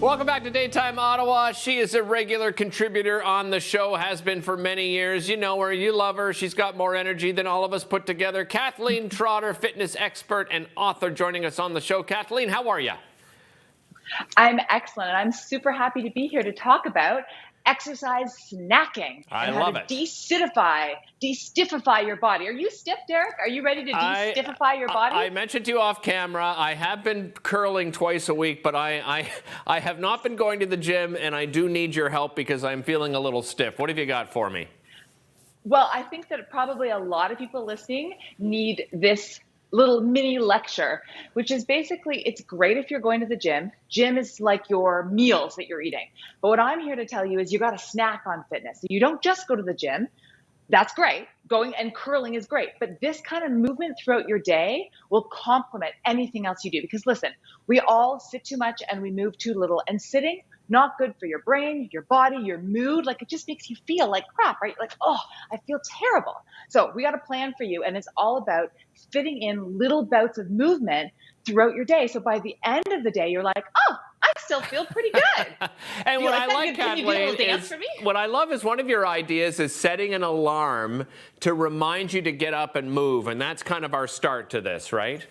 Welcome back to Daytime Ottawa. She is a regular contributor on the show, has been for many years. You know her, you love her. She's got more energy than all of us put together. Kathleen Trotter, fitness expert and author, joining us on the show. Kathleen, how are you? I'm excellent. I'm super happy to be here to talk about exercise snacking. I and love how to it. de-stiffify your body. Are you stiff, Derek? Are you ready to de-stiffify your body? I mentioned to you off camera, I have been curling twice a week, but I have not been going to the gym, and I do need your help because I'm feeling a little stiff. What have you got for me? Well, I think that probably a lot of people listening need this little mini lecture, which is basically, it's great if you're going to the gym. Gym is like your meals that you're eating. But what I'm here to tell you is you got to snack on fitness. You don't just go to the gym. That's great. Going and curling is great. But this kind of movement throughout your day will complement anything else you do. Because listen, we all sit too much and we move too little. And sitting, not good for your brain, your body, your mood. Like, it just makes you feel like crap, right? Like, oh, I feel terrible. So we got a plan for you. And it's all about fitting in little bouts of movement throughout your day. So by the end of the day, you're like, oh, I still feel pretty good. And what I like, Kathleen, what I love is one of your ideas is setting an alarm to remind you to get up and move. And that's kind of our start to this, right?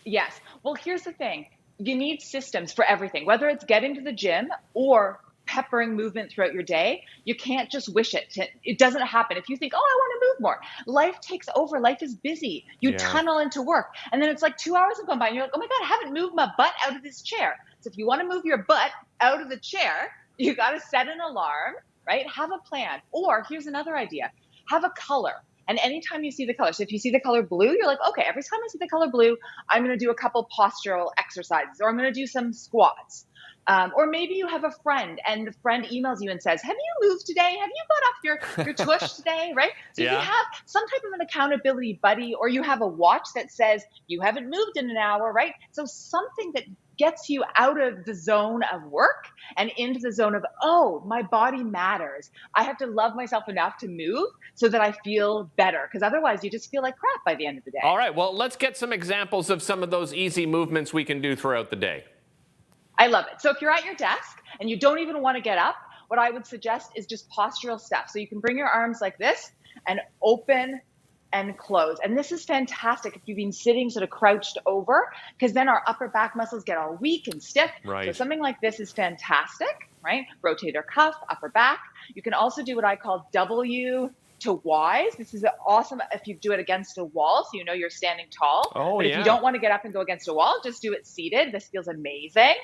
Yes. Well, here's the thing. You need systems for everything, whether it's getting to the gym or peppering movement throughout your day. You can't just wish it. It doesn't happen. If you think, oh, I want to move more, life takes over. Life is busy. You tunnel into work. And then it's like 2 hours have gone by and you're like, oh my God, I haven't moved my butt out of this chair. So if you want to move your butt out of the chair, you got to set an alarm, right? Have a plan. Or here's another idea. Have a color. And anytime you see the color, so if you see the color blue, you're like, okay, every time I see the color blue, I'm going to do a couple postural exercises, or I'm going to do some squats. Or maybe you have a friend and the friend emails you and says, have you moved today? Have you got off your tush today, right? So if you have some type of an accountability buddy, or you have a watch that says you haven't moved in an hour, right? So something that gets you out of the zone of work and into the zone of, oh, my body matters. I have to love myself enough to move so that I feel better, because otherwise you just feel like crap by the end of the day. All right, well, let's get some examples of some of those easy movements we can do throughout the day. I love it. So if you're at your desk and you don't even want to get up, what I would suggest is just postural stuff. So you can bring your arms like this and open and close. And this is fantastic if you've been sitting sort of crouched over, because then our upper back muscles get all weak and stiff. Right. So something like this is fantastic, right? Rotator cuff, upper back. You can also do what I call W to Ys. This is awesome if you do it against a wall, so you know you're standing tall. Oh, but if you don't want to get up and go against a wall, just do it seated. This feels amazing.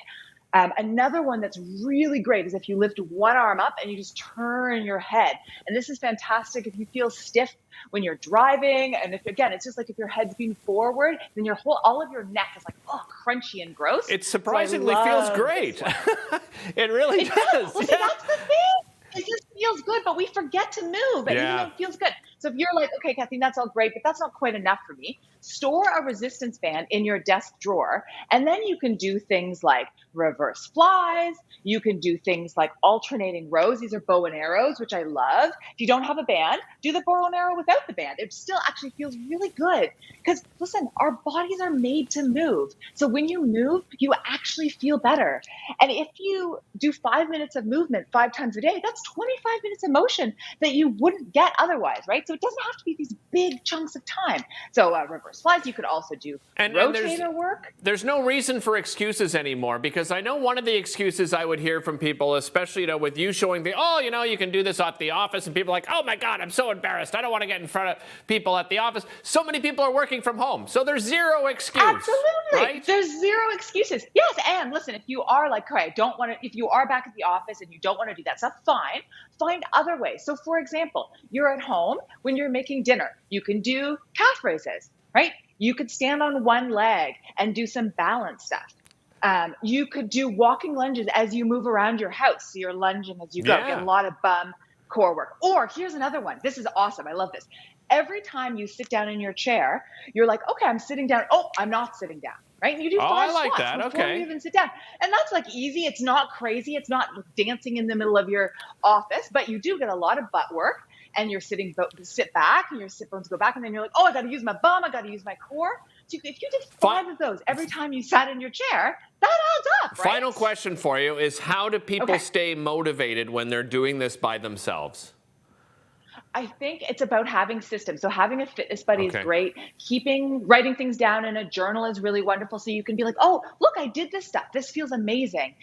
Another one that's really great is if you lift one arm up and you just turn your head. And this is fantastic if you feel stiff when you're driving. And if, again, it's just like if your head's being forward, then your all of your neck is like, oh, crunchy and gross. It surprisingly feels great. It really does. Well, see, that's the thing. It just feels good, but we forget to move, and even though it feels good. So if you're like, okay, Kathleen, that's all great, but that's not quite enough for me, store a resistance band in your desk drawer, and then you can do things like reverse flies. You can do things like alternating rows. These are bow and arrows, which I love. If you don't have a band, do the bow and arrow without the band. It still actually feels really good, because listen, our bodies are made to move. So when you move, you actually feel better. And if you do 5 minutes of movement 5 times a day, that's 25 minutes of motion that you wouldn't get otherwise, right? So it doesn't have to be these big chunks of time. So reverse flies, you could also do rotator work. There's no reason for excuses anymore, because I know one of the excuses I would hear from people, especially with you showing you can do this at the office, and people are like, oh my God, I'm so embarrassed. I don't want to get in front of people at the office. So many people are working from home, so there's zero excuse. Absolutely, right? There's zero excuses. Yes, and listen, if you are like, okay, I don't want to. If you are back at the office and you don't want to do that stuff, fine. Find other ways. So, for example, you're at home when you're making dinner. You can do calf raises, right? You could stand on one leg and do some balance stuff. You could do walking lunges as you move around your house. So you're lunging as you go. Get a lot of bum core work. Or here's another one. This is awesome. I love this. Every time you sit down in your chair, you're like, okay, I'm sitting down. Oh, I'm not sitting down. Right? And you do 5 squats before you even sit down. And that's like easy. It's not crazy. It's not dancing in the middle of your office, but you do get a lot of butt work, and you're sit back and your sit bones go back. And then you're like, oh, I got to use my bum. I got to use my core. if you did 5 of those every time you sat in your chair, that adds up, right? Final question for you is, how do people Okay. stay motivated when they're doing this by themselves? I think it's about having systems. So having a fitness buddy is Okay. great. Writing things down in a journal is really wonderful. So you can be like, oh, look, I did this stuff. This feels amazing.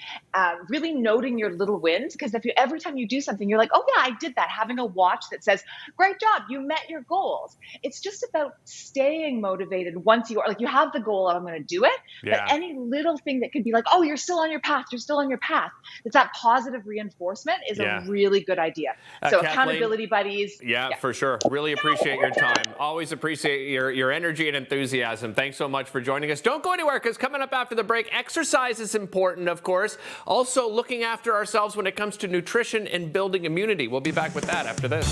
Really noting your little wins, because every time you do something, you're like, oh yeah, I did that. Having a watch that says, great job, you met your goals. It's just about staying motivated once you have the goal of I'm going to do it. Yeah. But any little thing that could be like, oh, you're still on your path. You're still on your path. It's that positive reinforcement is Yeah. a really good idea. So Kathleen, accountability buddies. Yeah, for sure. Really appreciate your time. Always appreciate your energy and enthusiasm. Thanks so much for joining us. Don't go anywhere, because coming up after the break, exercise is important, of course. Also, looking after ourselves when it comes to nutrition and building immunity. We'll be back with that after this.